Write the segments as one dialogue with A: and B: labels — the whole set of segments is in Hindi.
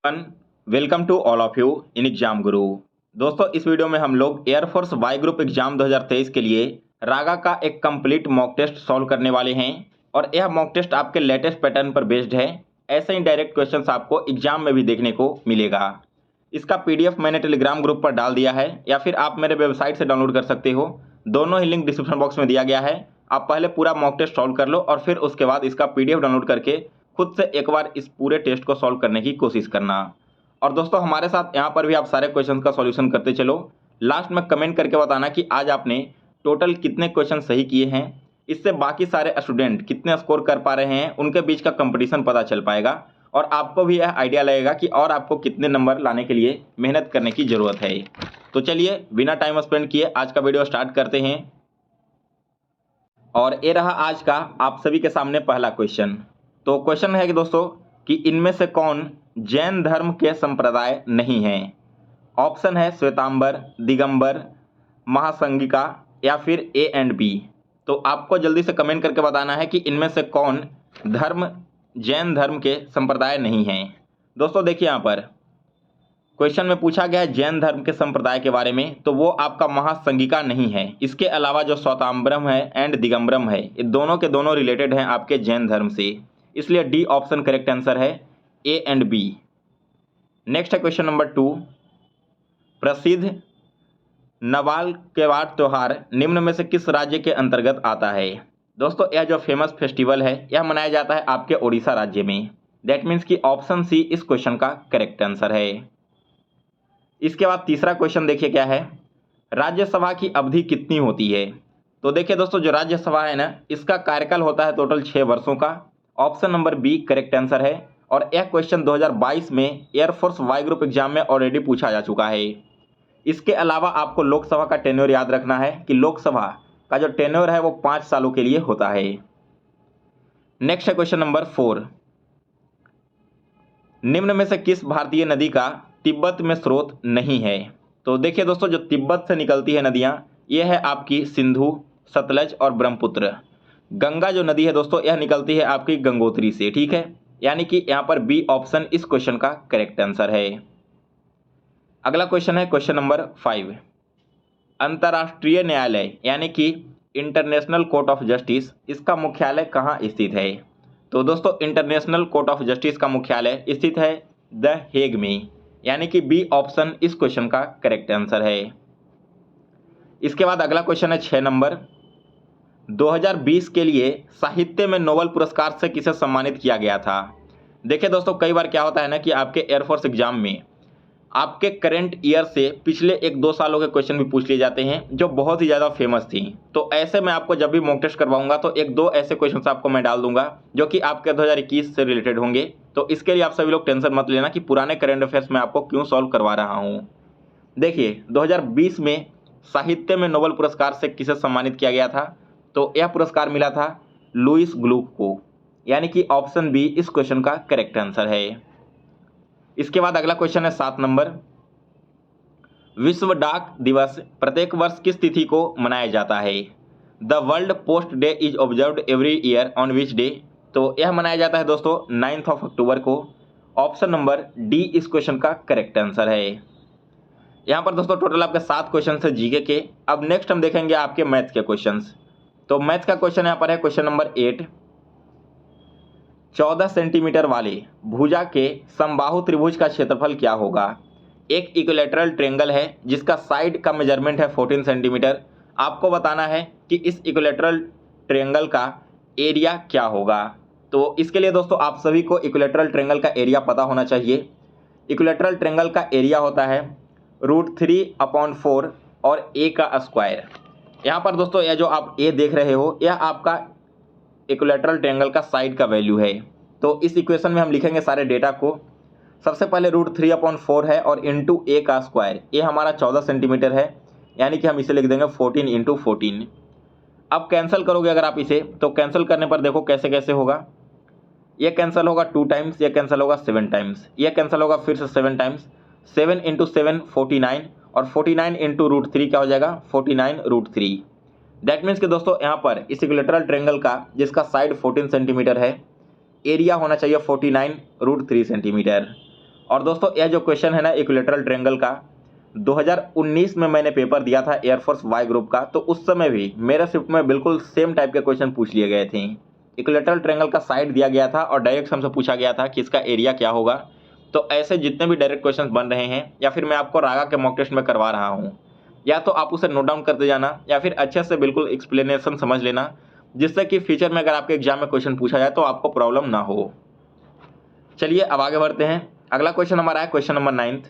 A: Welcome to all of you in Exam Guru. दोस्तों, इस वीडियो में हम लोग एयरफोर्स वाई ग्रुप एग्जाम 2023 के लिए रागा का एक कंप्लीट मॉक टेस्ट सॉल्व करने वाले हैं और यह मॉक टेस्ट आपके लेटेस्ट पैटर्न पर बेस्ड है। ऐसे ही डायरेक्ट क्वेश्चंस आपको एग्जाम में भी देखने को मिलेगा। इसका पीडीएफ मैंने टेलीग्राम ग्रुप पर डाल दिया है या फिर आप मेरे वेबसाइट से डाउनलोड कर सकते हो। दोनों ही लिंक डिस्क्रिप्शन बॉक्स में दिया गया है। आप पहले पूरा मॉक टेस्ट सॉल्व कर लो और फिर उसके बाद इसका पीडीएफ डाउनलोड करके खुद से एक बार इस पूरे टेस्ट को सॉल्व करने की कोशिश करना। और दोस्तों, हमारे साथ यहाँ पर भी आप सारे क्वेश्चंस का सॉल्यूशन करते चलो। लास्ट में कमेंट करके बताना कि आज आपने टोटल कितने क्वेश्चन सही किए हैं। इससे बाकी सारे स्टूडेंट कितने स्कोर कर पा रहे हैं, उनके बीच का कंपटीशन पता चल पाएगा और आपको भी यह आइडिया लगेगा कि और आपको कितने नंबर लाने के लिए मेहनत करने की ज़रूरत है। तो चलिए बिना टाइम स्पेंड किए आज का वीडियो स्टार्ट करते हैं। और ये रहा आज का आप सभी के सामने पहला क्वेश्चन। तो क्वेश्चन है कि दोस्तों कि इनमें से कौन जैन धर्म के संप्रदाय नहीं है। ऑप्शन है श्वेतांबर, दिगंबर, महासंगिका या फिर ए एंड बी। तो आपको जल्दी से कमेंट करके बताना है कि इनमें से कौन धर्म जैन धर्म के संप्रदाय नहीं हैं। दोस्तों देखिए, यहाँ पर क्वेश्चन में पूछा गया है जैन धर्म के संप्रदाय के बारे में, तो वो आपका महासंगिका नहीं है। इसके अलावा जो श्वेतांबरम है एंड दिगंबरम है, ये दोनों के दोनों रिलेटेड हैं आपके जैन धर्म से, इसलिए डी ऑप्शन करेक्ट आंसर है, ए एंड बी। नेक्स्ट है क्वेश्चन नंबर 2। प्रसिद्ध नवाल केवाड़ त्योहार निम्न में से किस राज्य के अंतर्गत आता है। दोस्तों, यह जो फेमस फेस्टिवल है यह मनाया जाता है आपके ओडिशा राज्य में। दैट मीन्स कि ऑप्शन सी इस क्वेश्चन का करेक्ट आंसर है। इसके बाद तीसरा क्वेश्चन देखिए क्या है, राज्यसभा की अवधि कितनी होती है। तो देखिए दोस्तों, जो राज्यसभा है ना, इसका कार्यकाल होता है टोटल 6 वर्षों का। Option number B correct answer है और यह क्वेश्चन 2022 में एयरफोर्स वाई ग्रुप एग्जाम में ऑलरेडी पूछा जा चुका है। इसके अलावा आपको लोकसभा का टेन्योर याद रखना है कि लोकसभा का जो टेन्योर है वो 5 सालों के लिए होता है। नेक्स्ट है क्वेश्चन नंबर 4। निम्न में से किस भारतीय नदी का तिब्बत में स्रोत नहीं है। तो देखिए दोस्तों, जो तिब्बत से निकलती है नदियां, ये है आपकी सिंधु, सतलज और ब्रह्मपुत्र। गंगा जो नदी है दोस्तों, यह निकलती है आपकी गंगोत्री से, ठीक है। यानी कि यहाँ पर बी ऑप्शन इस क्वेश्चन का करेक्ट आंसर है। अगला क्वेश्चन है क्वेश्चन नंबर 5। अंतर्राष्ट्रीय न्यायालय यानी कि इंटरनेशनल कोर्ट ऑफ जस्टिस, इसका मुख्यालय कहाँ स्थित है। तो दोस्तों, इंटरनेशनल कोर्ट ऑफ जस्टिस का मुख्यालय स्थित है द हेग में, यानी कि बी ऑप्शन इस क्वेश्चन का करेक्ट आंसर है। इसके बाद अगला क्वेश्चन है 6 नंबर। 2020 के लिए साहित्य में नोबेल पुरस्कार से किसे सम्मानित किया गया था। देखिए दोस्तों, कई बार क्या होता है ना कि आपके एयरफोर्स एग्जाम में आपके करंट ईयर से पिछले 1-2 सालों के क्वेश्चन भी पूछ लिए जाते हैं जो बहुत ही ज़्यादा फेमस थी। तो ऐसे में आपको जब भी मॉक टेस्ट करवाऊंगा तो 1-2 ऐसे क्वेश्चन आपको मैं डाल दूंगा जो कि आपके 2021 से रिलेटेड होंगे। तो इसके लिए आप सभी लोग टेंशन मत लेना कि पुराने करंट अफेयर्स में आपको क्यों सॉल्व करवा रहा हूँ। देखिए, 2020 में साहित्य में नोबेल पुरस्कार से किसे सम्मानित किया गया था। तो यह पुरस्कार मिला था लुईस ग्लूक को, यानी कि ऑप्शन बी इस क्वेश्चन का करेक्ट आंसर है। इसके बाद अगला क्वेश्चन है 7 नंबर। विश्व डाक दिवस प्रत्येक वर्ष किस तिथि को मनाया जाता है। The world post day is observed every year on which day. तो यह मनाया जाता है दोस्तों 9 अक्टूबर को। ऑप्शन नंबर डी इस क्वेश्चन का करेक्ट आंसर है। यहाँ पर दोस्तों टोटल आपके 7 क्वेश्चन है जीके के। अब नेक्स्ट हम देखेंगे आपके मैथ के क्वेश्चंस। तो मैथ का क्वेश्चन यहाँ पर है क्वेश्चन नंबर 8। 14 सेंटीमीटर वाले भुजा के समबाहु त्रिभुज का क्षेत्रफल क्या होगा। एक इक्विलैटरल ट्रायंगल है जिसका साइड का मेजरमेंट है 14 सेंटीमीटर। आपको बताना है कि इस इक्विलैटरल ट्रायंगल का एरिया क्या होगा। तो इसके लिए दोस्तों आप सभी को इक्विलैटरल ट्रायंगल का एरिया पता होना चाहिए। इक्विलैटरल ट्रायंगल का एरिया होता है √3/4 और ए का स्क्वायर। यहाँ पर दोस्तों यह जो आप ए देख रहे हो यह आपका इक्विलैटरल ट्रायंगल का साइड का वैल्यू है। तो इस इक्वेशन में हम लिखेंगे सारे डेटा को। सबसे पहले √3/4 है और इंटू ए का स्क्वायर, ये हमारा 14 सेंटीमीटर है, यानी कि हम इसे लिख देंगे 14 × 14। अब कैंसिल करोगे अगर आप इसे, तो कैंसिल करने पर देखो कैसे कैसे होगा। ये कैंसिल होगा 2 टाइम्स, ये कैंसिल होगा 7 टाइम्स, ये कैंसिल होगा फिर से 7 टाइम्स। 7 × 7 49 और 49 × √3 क्या हो जाएगा 49√3। दैट मीन्स कि दोस्तों यहाँ पर इस इक्विलैटरल ट्रायंगल का जिसका साइड 14 सेंटीमीटर है, एरिया होना चाहिए 49√3 सेंटीमीटर। और दोस्तों यह जो क्वेश्चन है ना इक्विलेटरल ट्रायंगल का, 2019 में मैंने पेपर दिया था एयरफोर्स वाई ग्रुप का, तो उस समय भी मेरे शिफ्ट में बिल्कुल सेम टाइप के क्वेश्चन पूछ लिए गए थे। इक्विलेटरल ट्रायंगल का साइड दिया गया था और डायरेक्ट हमसे पूछा गया था कि इसका एरिया क्या होगा। तो ऐसे जितने भी डायरेक्ट क्वेश्चन बन रहे हैं या फिर मैं आपको रागा के मॉक टेस्ट में करवा रहा हूँ, या तो आप उसे नोट डाउन करते जाना या फिर अच्छे से बिल्कुल एक्सप्लेनेशन समझ लेना, जिससे कि फ्यूचर में अगर आपके एग्जाम में क्वेश्चन पूछा जाए तो आपको प्रॉब्लम ना हो। चलिए अब आगे बढ़ते हैं। अगला क्वेश्चन हमारा है question number 9।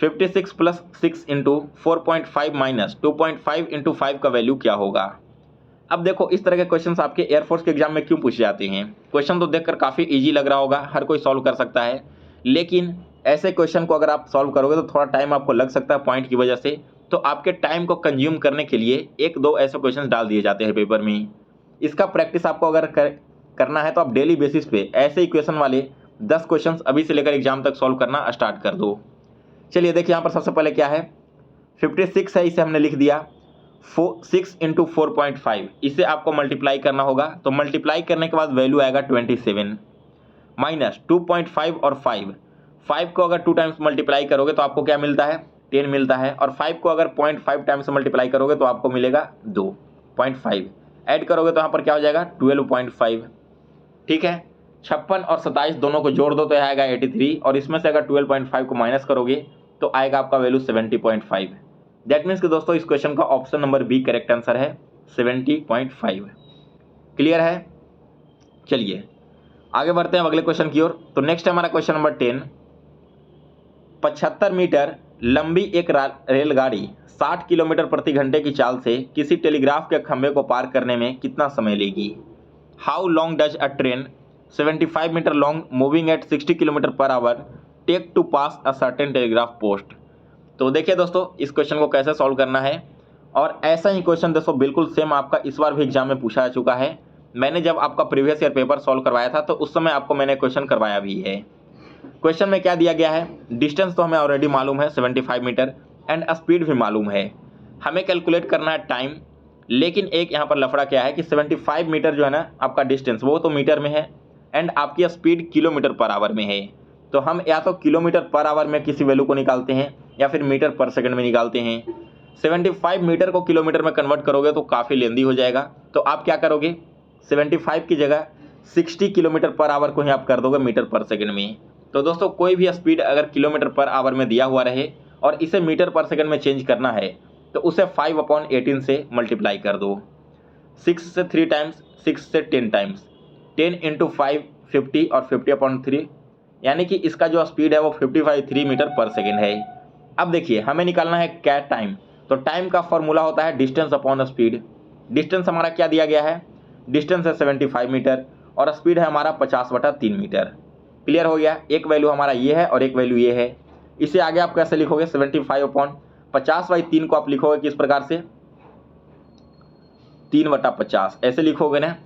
A: 56 plus 6 into 4.5 minus 2.5 into 5 का वैल्यू क्या होगा। अब देखो इस तरह के क्वेश्चंस आपके एयरफोर्स के एग्जाम में क्यों पूछे जाते हैं। क्वेश्चन तो देखकर काफ़ी इजी लग रहा होगा, हर कोई सॉल्व कर सकता है, लेकिन ऐसे क्वेश्चन को अगर आप सॉल्व करोगे तो थोड़ा टाइम आपको लग सकता है पॉइंट की वजह से। तो आपके टाइम को कंज्यूम करने के लिए एक दो ऐसे क्वेश्चन डाल दिए जाते हैं पेपर में। इसका प्रैक्टिस आपको अगर करना है तो आप डेली बेसिस पे ऐसे इक्वेशन वाले 10 क्वेश्चन अभी से लेकर एग्जाम तक सॉल्व करना स्टार्ट कर दो। चलिए देखिए यहाँ पर सबसे पहले क्या है, 56 है, इसे हमने लिख दिया 6 इंटू 4.5, इसे आपको मल्टीप्लाई करना होगा। तो मल्टीप्लाई करने के बाद वैल्यू आएगा 27 माइनस 2.5 और 5 को अगर 2 टाइम्स मल्टीप्लाई करोगे तो आपको क्या मिलता है, 10 मिलता है। और 5 को अगर 0.5 टाइम्स मल्टीप्लाई करोगे तो आपको मिलेगा 2.5। ऐड करोगे तो यहाँ पर क्या हो जाएगा 12.5। ठीक है, 56 और 27 दोनों को जोड़ दो तो यह आएगा 83, और इसमें से अगर 12.5 को माइनस करोगे तो आएगा आपका वैल्यू 70.5। दैट मीन्स कि दोस्तों इस क्वेश्चन का option number B correct answer है 70.5। क्लियर है। चलिए आगे बढ़ते हैं अगले क्वेश्चन की ओर। तो नेक्स्ट है हमारा क्वेश्चन नंबर 10। 75 मीटर लंबी एक रेलगाड़ी 60 किलोमीटर प्रति घंटे की चाल से किसी टेलीग्राफ के खंभे को पार करने में कितना समय लेगी। How long does a train 75 metre long moving at 60 kilometre per hour take to pass a certain telegraph post. तो देखिए दोस्तों इस क्वेश्चन को कैसे सॉल्व करना है, और ऐसा ही क्वेश्चन दोस्तों बिल्कुल सेम आपका इस बार भी एग्जाम में पूछा जा चुका है। मैंने जब आपका प्रीवियस ईयर पेपर सॉल्व करवाया था तो उस समय आपको मैंने क्वेश्चन करवाया भी है। क्वेश्चन में क्या दिया गया है, डिस्टेंस तो हमें ऑलरेडी मालूम है 75 मीटर, एंड स्पीड भी मालूम है। हमें कैलकुलेट करना है टाइम, लेकिन एक यहाँ पर लफड़ा क्या है कि 75 मीटर जो है ना आपका डिस्टेंस वो तो मीटर में है, एंड आपकी स्पीड किलोमीटर पर आवर में है। तो हम या तो किलोमीटर पर आवर में किसी वैल्यू को निकालते हैं या फिर मीटर पर सेकंड में निकालते हैं। 75 मीटर को किलोमीटर में कन्वर्ट करोगे तो काफ़ी लेंदी हो जाएगा। तो आप क्या करोगे, 75 की जगह 60 किलोमीटर पर आवर को ही आप कर दोगे मीटर पर सेकंड में। तो दोस्तों कोई भी स्पीड अगर किलोमीटर पर आवर में दिया हुआ रहे और इसे मीटर पर सेकंड में चेंज करना है तो उसे 5/18 से मल्टीप्लाई कर दो। 6 से 3 टाइम्स, 6 से 10 टाइम्स, 10 इंटू 5 50 और 50/3, यानी कि इसका जो स्पीड है वो 55 मीटर पर सेकेंड है। अब देखिए हमें निकालना है क्या टाइम। तो टाइम का फॉर्मूला होता है डिस्टेंस अपॉन स्पीड। डिस्टेंस हमारा क्या दिया गया है, डिस्टेंस है 75 मीटर और स्पीड है हमारा 50/3 मीटर। क्लियर हो गया, एक वैल्यू हमारा ये है और एक वैल्यू ये है। इसे आगे आप कैसे लिखोगे, 75/50/3 को आप लिखोगे किस प्रकार से, 3/50 ऐसे लिखोगे ना।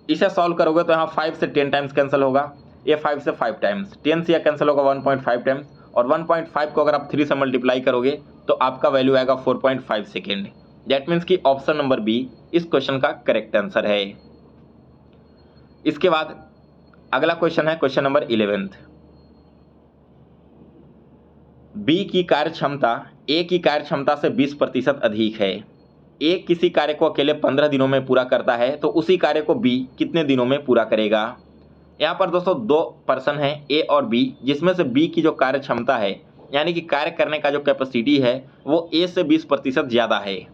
A: इसे सॉल्व करोगे तो यहाँ 5 से 10 टाइम्स कैंसिल होगा, ये 5 से 5 टाइम्स, 10 से यह कैंसिल होगा 1.5 टाइम्स, और 1.5 को अगर आप 3 से मल्टीप्लाई करोगे तो आपका वैल्यू आएगा 4.5 सेकेंड। दैट मीन्स कि ऑप्शन नंबर बी इस क्वेश्चन का करेक्ट आंसर है। इसके बाद अगला क्वेश्चन है क्वेश्चन नंबर 11। बी की कार्य क्षमता ए की कार्य क्षमता से 20% अधिक है। ए किसी कार्य को अकेले 15 दिनों में पूरा करता है तो उसी कार्य को बी कितने दिनों में पूरा करेगा। यहाँ पर दोस्तों दो पर्सन हैं ए और बी, जिसमें से बी की जो कार्य क्षमता है यानी कि कार्य करने का जो कैपेसिटी है वो ए से 20% ज़्यादा है।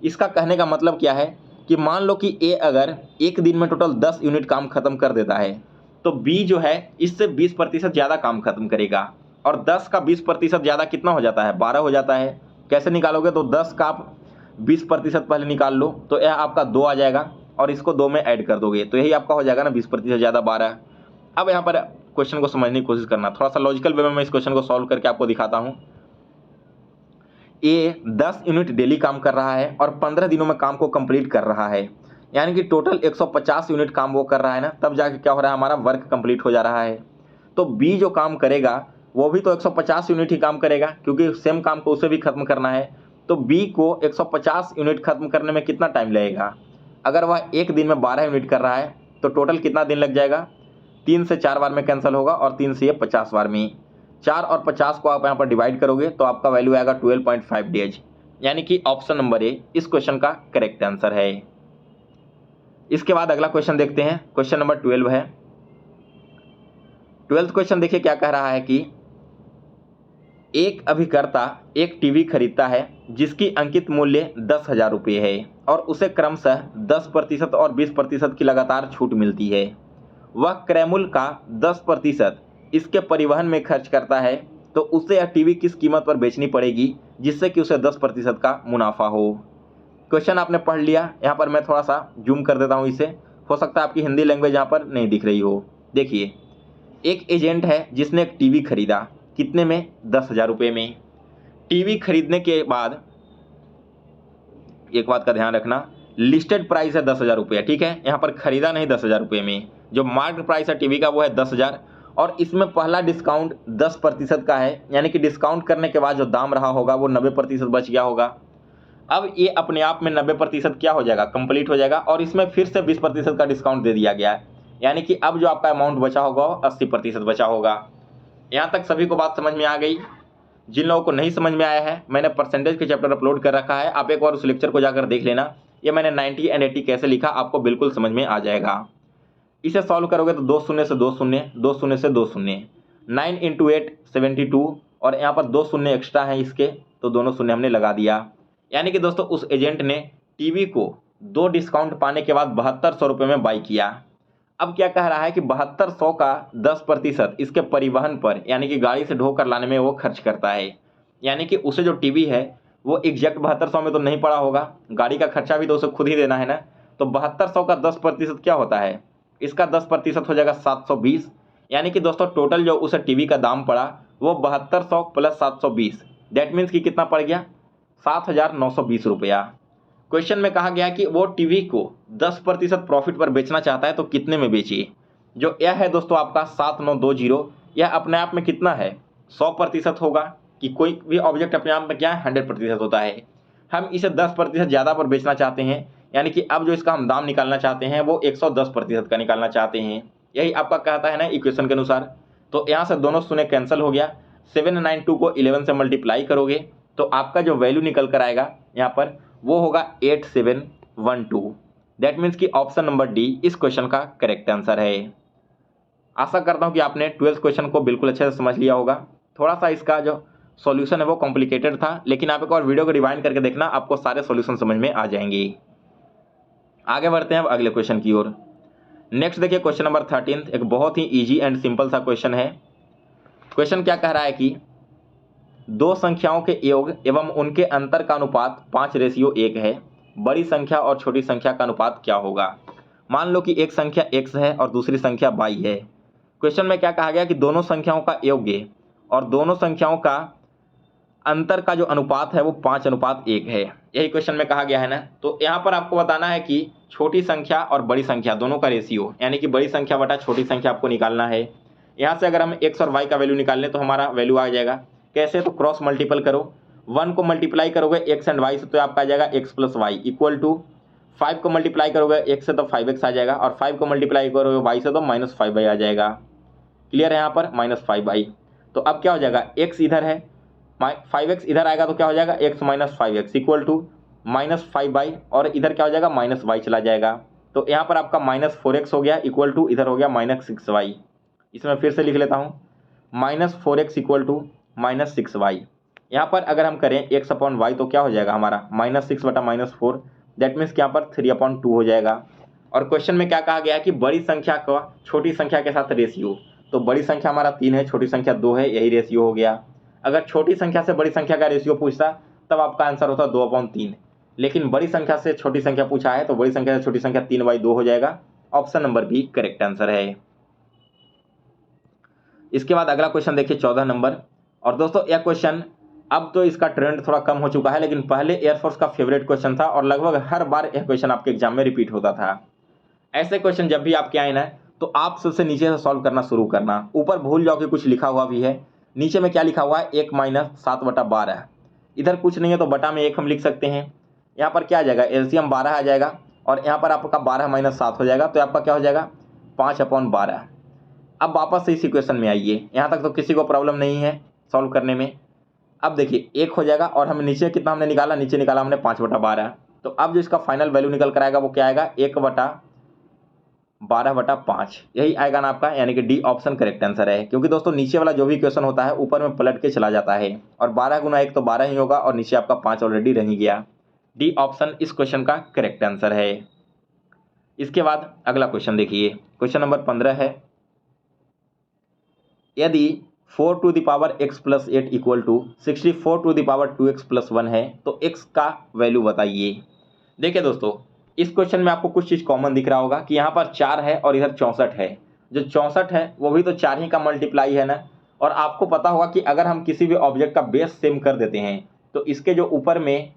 A: इसका कहने का मतलब क्या है कि मान लो कि ए अगर एक दिन में टोटल 10 यूनिट काम खत्म कर देता है तो बी जो है इससे 20% ज़्यादा काम खत्म करेगा, और 10 का 20% ज़्यादा कितना हो जाता है, 12 हो जाता है। कैसे निकालोगे, तो 10 का आप 20% पहले निकाल लो तो यह आपका 2 आ जाएगा, और इसको 2 में ऐड कर दोगे तो यही आपका हो जाएगा ना 20% ज़्यादा 12। अब यहाँ पर क्वेश्चन को समझने की कोशिश करना, थोड़ा सा लॉजिकल वे में मैं इस क्वेश्चन को सॉल्व करके आपको दिखाता हूँ। ए 10 यूनिट डेली काम कर रहा है और 15 दिनों में काम को कंप्लीट कर रहा है, यानी कि टोटल 150 यूनिट काम वो कर रहा है ना, तब जाके क्या हो रहा है, हमारा वर्क कंप्लीट हो जा रहा है। तो बी जो काम करेगा वो भी तो 150 यूनिट ही काम करेगा, क्योंकि सेम काम को उसे भी खत्म करना है। तो बी को 150 यूनिट खत्म करने में कितना टाइम लगेगा। अगर वह एक दिन में 12 यूनिट कर रहा है तो टोटल कितना दिन लग जाएगा, 3 से 4 बार में कैंसिल होगा और 3 से ये 50 बार में। 4 और 50 को आप यहाँ पर डिवाइड करोगे तो आपका वैल्यू आएगा 12.5 डेज, यानी कि ऑप्शन नंबर ए इस क्वेश्चन का करेक्ट आंसर है। इसके बाद अगला क्वेश्चन देखते हैं, क्वेश्चन नंबर 12 है। 12th क्वेश्चन देखिए क्या कह रहा है कि एक अभिकर्ता एक टीवी खरीदता है जिसकी अंकित मूल्य 10,000 रुपये है और उसे क्रमशः 10% और 20% की लगातार छूट मिलती है। वह क्रय मूल्य का 10% इसके परिवहन में खर्च करता है, तो उसे यह टीवी किस कीमत पर बेचनी पड़ेगी जिससे कि उसे 10% का मुनाफा हो। क्वेश्चन आपने पढ़ लिया। यहाँ पर मैं थोड़ा सा जूम कर देता हूँ इसे, हो सकता है आपकी हिंदी लैंग्वेज यहाँ पर नहीं दिख रही हो। देखिए, एक एजेंट है जिसने एक टीवी खरीदा, कितने में? 10,000 रुपये में। टीवी खरीदने के बाद एक बात का ध्यान रखना, लिस्टेड प्राइस है 10,000 रुपये, ठीक है, यहाँ पर खरीदा नहीं 10,000 रुपये में। जो मार्केट प्राइस है टीवी का वो है 10,000 और इसमें पहला डिस्काउंट 10% का है, यानी कि डिस्काउंट करने के बाद जो दाम रहा होगा वो 90% बच गया होगा। अब ये अपने आप में 90% क्या हो जाएगा? कंप्लीट हो जाएगा और इसमें फिर से 20% का डिस्काउंट दे दिया गया है, यानी कि अब जो आपका अमाउंट बचा होगा वो 80% बचा होगा। यहाँ तक सभी को बात समझ में आ गई? जिन लोगों को नहीं समझ में आया है, मैंने परसेंटेज के चैप्टर अपलोड कर रखा है, आप एक बार उस लेक्चर को जाकर देख लेना। ये मैंने 90 एंड 80 कैसे लिखा आपको बिल्कुल समझ में आ जाएगा। इसे सॉल्व करोगे तो 2 शून्य से 2 शून्य, 2 शून्य से 2 शून्य, 9 × 8 72 और यहाँ पर 2 शून्य एक्स्ट्रा हैं इसके, तो दोनों शून्य हमने लगा दिया। यानी कि दोस्तों उस एजेंट ने टीवी को 2 डिस्काउंट पाने के बाद 7200 रुपये में बाई किया। अब क्या कह रहा है कि 7200 का 10% इसके परिवहन पर, यानी कि गाड़ी से ढोकर लाने में वो खर्च करता है। यानी कि उसे जो टीवी है वो एग्जैक्ट 7200 में तो नहीं पड़ा होगा, गाड़ी का खर्चा भी तो उसे खुद ही देना है ना। तो 7200 का 10% क्या होता है? इसका 10% हो जाएगा 720, यानी कि दोस्तों टोटल जो उसे टीवी का दाम पड़ा वो 7200 प्लस 720, दैट मीन्स कि कितना पड़ गया? 7,920 रुपया। क्वेश्चन में कहा गया कि वो टीवी को 10% प्रॉफिट पर बेचना चाहता है, तो कितने में बेचिए। जो यह है दोस्तों आपका 7920, यह अपने आप में कितना है? 100% होगा कि कोई भी ऑब्जेक्ट अपने आप में क्या है? 100% होता है। हम इसे 10% ज़्यादा पर बेचना चाहते हैं, यानी कि अब जो इसका हम दाम निकालना चाहते हैं वो 110% का निकालना चाहते हैं। यही आपका कहता है ना इक्वेशन के अनुसार। तो यहाँ से दोनों शून्य कैंसिल हो गया, 792 को 11 से मल्टीप्लाई करोगे तो आपका जो वैल्यू निकल कर आएगा यहाँ पर वो होगा 8712। दैट मीन्स कि ऑप्शन नंबर डी इस क्वेश्चन का करेक्ट आंसर है। आशा करता हूँ कि आपने 12th क्वेश्चन को बिल्कुल अच्छे से समझ लिया होगा। थोड़ा सा इसका जो सॉल्यूशन है वो कॉम्प्लिकेटेड था, लेकिन आप एक और वीडियो को रिवाइंड करके देखना, आपको सारे सॉल्यूशन समझ में आ जाएंगे। आगे बढ़ते हैं अब अगले क्वेश्चन की ओर। नेक्स्ट देखिए क्वेश्चन नंबर 13, एक बहुत ही इजी एंड सिंपल सा क्वेश्चन है। क्वेश्चन क्या कह रहा है कि दो संख्याओं के योग एवं उनके अंतर का अनुपात 5:1 है, बड़ी संख्या और छोटी संख्या का अनुपात क्या होगा। मान लो कि एक संख्या x है और दूसरी संख्या y है। क्वेश्चन में क्या कहा गया कि दोनों संख्याओं का योग और दोनों संख्याओं का अंतर का जो अनुपात है वो 5:1 है। यही क्वेश्चन में कहा गया है ना। तो यहाँ पर आपको बताना है कि छोटी संख्या और बड़ी संख्या दोनों का रेशियो, यानी कि बड़ी संख्या बटा छोटी संख्या आपको निकालना है। यहाँ से अगर हम x और y का वैल्यू निकाल लें तो हमारा वैल्यू आ जाएगा। कैसे? तो क्रॉस मल्टीपल करो, 1 को मल्टीप्लाई करोगे x एंड y से तो आपका आ जाएगा x + y इक्वल टू 5 को मल्टीप्लाई करोगे x से तो 5x आ जाएगा और 5 को मल्टीप्लाई करोगे y से तो -5y आ जाएगा। क्लियर है? यहाँ पर -5y। तो अब क्या हो जाएगा? x इधर है, 5x इधर आएगा तो क्या हो जाएगा? x - 5x equal to -5y और इधर क्या हो जाएगा? -y चला जाएगा। तो यहाँ पर आपका -4x हो गया इक्वल टू इधर हो गया -6y। इसमें फिर से लिख लेता हूँ, -4x इक्वल टू -6y। यहाँ पर अगर हम करें x/y तो क्या हो जाएगा हमारा? -6 बटा -4, दैट मीन्स कि यहाँ पर 3/2 हो जाएगा। और क्वेश्चन में क्या कहा गया है कि बड़ी संख्या का छोटी संख्या के साथ रेशियो, तो बड़ी संख्या हमारा 3 है, छोटी संख्या 2 है, यही रेशियो हो गया। अगर छोटी संख्या से बड़ी संख्या का रेशियो पूछता तब आपका आंसर होता 2/3, लेकिन बड़ी संख्या से छोटी संख्या पूछा है तो बड़ी संख्या से छोटी संख्या 3/2 हो जाएगा। Option number B correct answer है। इसके बाद अगला क्वेश्चन देखिए 14 नंबर। और दोस्तों यह क्वेश्चन अब तो इसका ट्रेंड थोड़ा कम हो चुका है, लेकिन पहले एयरफोर्स का फेवरेट क्वेश्चन था और लगभग हर बार यह क्वेश्चन आपके एग्जाम में रिपीट होता था। ऐसे क्वेश्चन जब भी आपके आए ना तो आप सबसे नीचे से सॉल्व करना शुरू करना। ऊपर भूल जाओ कि कुछ लिखा हुआ भी है, नीचे में क्या लिखा हुआ है? 1 - 7/12। इधर कुछ नहीं है तो बटा में 1 हम लिख सकते हैं। यहाँ पर क्या आ जाएगा? एलसीएम 12 आ जाएगा और यहाँ पर आपका 12 - 7 हो जाएगा, तो आपका क्या हो जाएगा? 5/12। अब वापस से इस इक्वेशन में आइए, यहाँ तक तो किसी को प्रॉब्लम नहीं है सॉल्व करने में। अब देखिए 1 हो जाएगा और हम नीचे कितना हमने निकाला, नीचे निकाला हमने 5/12। तो अब जो इसका फाइनल वैल्यू निकल कर आएगा वो क्या आएगा, 1/12/5 यही आएगा ना आपका, यानी कि डी ऑप्शन करेक्ट आंसर है। क्योंकि दोस्तों नीचे वाला जो भी क्वेश्चन होता है ऊपर में पलट के चला जाता है, और 12 गुना 1 तो 12 ही होगा, और नीचे आपका 5 ऑलरेडी रह ही गया। डी ऑप्शन इस क्वेश्चन का करेक्ट आंसर है। इसके बाद अगला क्वेश्चन देखिए, क्वेश्चन नंबर 15 है, यदि 4 to the power x plus 8 equal to 64 to the power 2x plus 1 है तो x का वैल्यू बताइए। देखिए दोस्तों, इस क्वेश्चन में आपको कुछ चीज़ कॉमन दिख रहा होगा कि यहाँ पर 4 है और इधर 64 है। जो 64 है वो भी तो 4 ही का मल्टीप्लाई है ना। और आपको पता होगा कि अगर हम किसी भी ऑब्जेक्ट का बेस सेम कर देते हैं तो इसके जो ऊपर में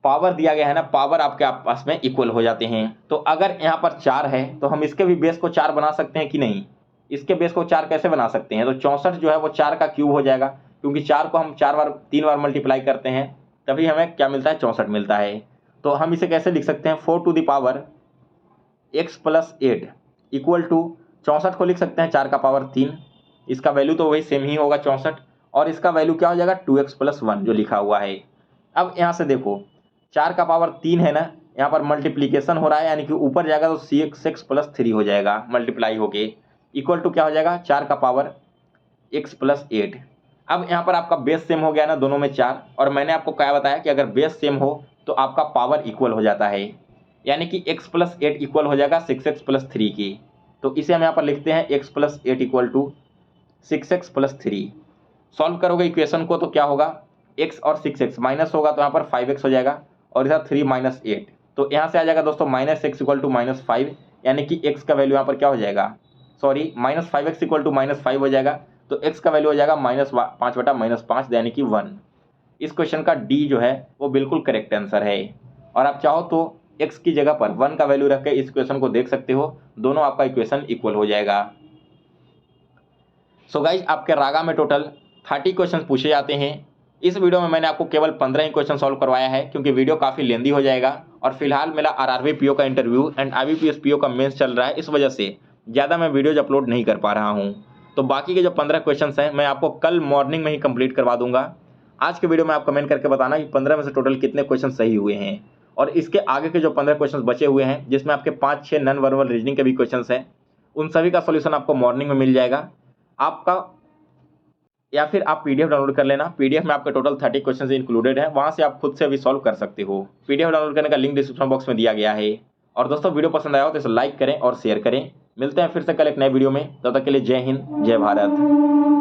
A: पावर दिया गया है ना, पावर आपके आपस में इक्वल हो जाते हैं। तो अगर यहाँ पर 4 है तो हम इसके भी बेस को 4 बना सकते हैं कि नहीं। इसके बेस को 4 कैसे बना सकते हैं, तो 64 जो है वो 4 का क्यूब हो जाएगा, क्योंकि 4 को हम 3 बार मल्टीप्लाई करते हैं तभी हमें क्या मिलता है, 64 मिलता है। तो हम इसे कैसे लिख सकते हैं, 4 to the power x plus 8 equal to 64 को लिख सकते हैं 4 का पावर 3, इसका वैल्यू तो वही सेम ही होगा 64, और इसका वैल्यू क्या हो जाएगा 2x प्लस 1 जो लिखा हुआ है। अब यहाँ से देखो 4 का पावर 3 है ना, यहाँ पर मल्टीप्लीकेशन हो रहा है, यानी कि ऊपर जाएगा तो 6x प्लस 3 हो जाएगा मल्टीप्लाई होके, इक्वल टू क्या हो जाएगा 4 का पावर x प्लस 8। अब यहाँ पर आपका बेस सेम हो गया ना दोनों में 4, और मैंने आपको क्या बताया कि अगर बेस सेम हो तो आपका पावर इक्वल हो जाता है, यानी कि x प्लस 8 इक्वल हो जाएगा 6x प्लस 3 की। तो इसे हम यहाँ पर लिखते हैं x plus 8 equal to 6x plus 3। Solve करोगे इक्वेशन को तो क्या होगा, x और 6x माइनस होगा तो यहाँ पर 5x हो जाएगा, और इधर 3 माइनस 8, तो यहाँ से आ जाएगा दोस्तों -x इक्वल टू -5, यानी कि x का वैल्यू यहाँ पर क्या हो जाएगा, सॉरी -5x इक्वल टू -5 हो जाएगा, तो x का वैल्यू हो जाएगा -5/-5 यानी कि 1। इस क्वेश्चन का डी जो है वो बिल्कुल करेक्ट आंसर है। और आप चाहो तो x की जगह पर 1 का वैल्यू रख के इस क्वेश्चन को देख सकते हो, दोनों आपका इक्वेशन इक्वल हो जाएगा। सो गाइज, आपके रागा में टोटल 30 क्वेश्चन पूछे जाते हैं। इस वीडियो में मैंने आपको केवल 15 ही क्वेश्चन सॉल्व करवाया है, क्योंकि वीडियो काफ़ी लेंदी हो जाएगा, और फिलहाल मेरा आरआरबी पीओ का इंटरव्यू एंड आईबीपीएस पीओ का मेंस चल रहा है, इस वजह से ज़्यादा मैं वीडियोज अपलोड नहीं कर पा रहा हूँ। तो बाकी के जो 15 क्वेश्चन हैं मैं आपको कल मॉर्निंग में ही कंप्लीट करवा दूंगा। आज के वीडियो में आप कमेंट करके बताना कि 15 में से टोटल कितने क्वेश्चन सही हुए हैं, और इसके आगे के जो 15 क्वेश्चन बचे हुए हैं जिसमें आपके 5-6 नॉन वर्बल रीजनिंग के भी क्वेश्चन हैं, उन सभी का सॉल्यूशन आपको मॉर्निंग में मिल जाएगा आपका, या फिर आप पीडीएफ डाउनलोड कर लेना। पीडीएफ में आपके टोटल 30 क्वेश्चन इंक्लूडेड है, वहां से आप खुद से भी सॉल्व कर सकते हो। पीडीएफ डाउनलोड करने का लिंक डिस्क्रिप्शन बॉक्स में दिया गया है। और दोस्तों, वीडियो पसंद आया हो तो इसे लाइक करें और शेयर करें। मिलते हैं फिर से कल एक नए वीडियो में, तब तक के लिए जय हिंद, जय भारत।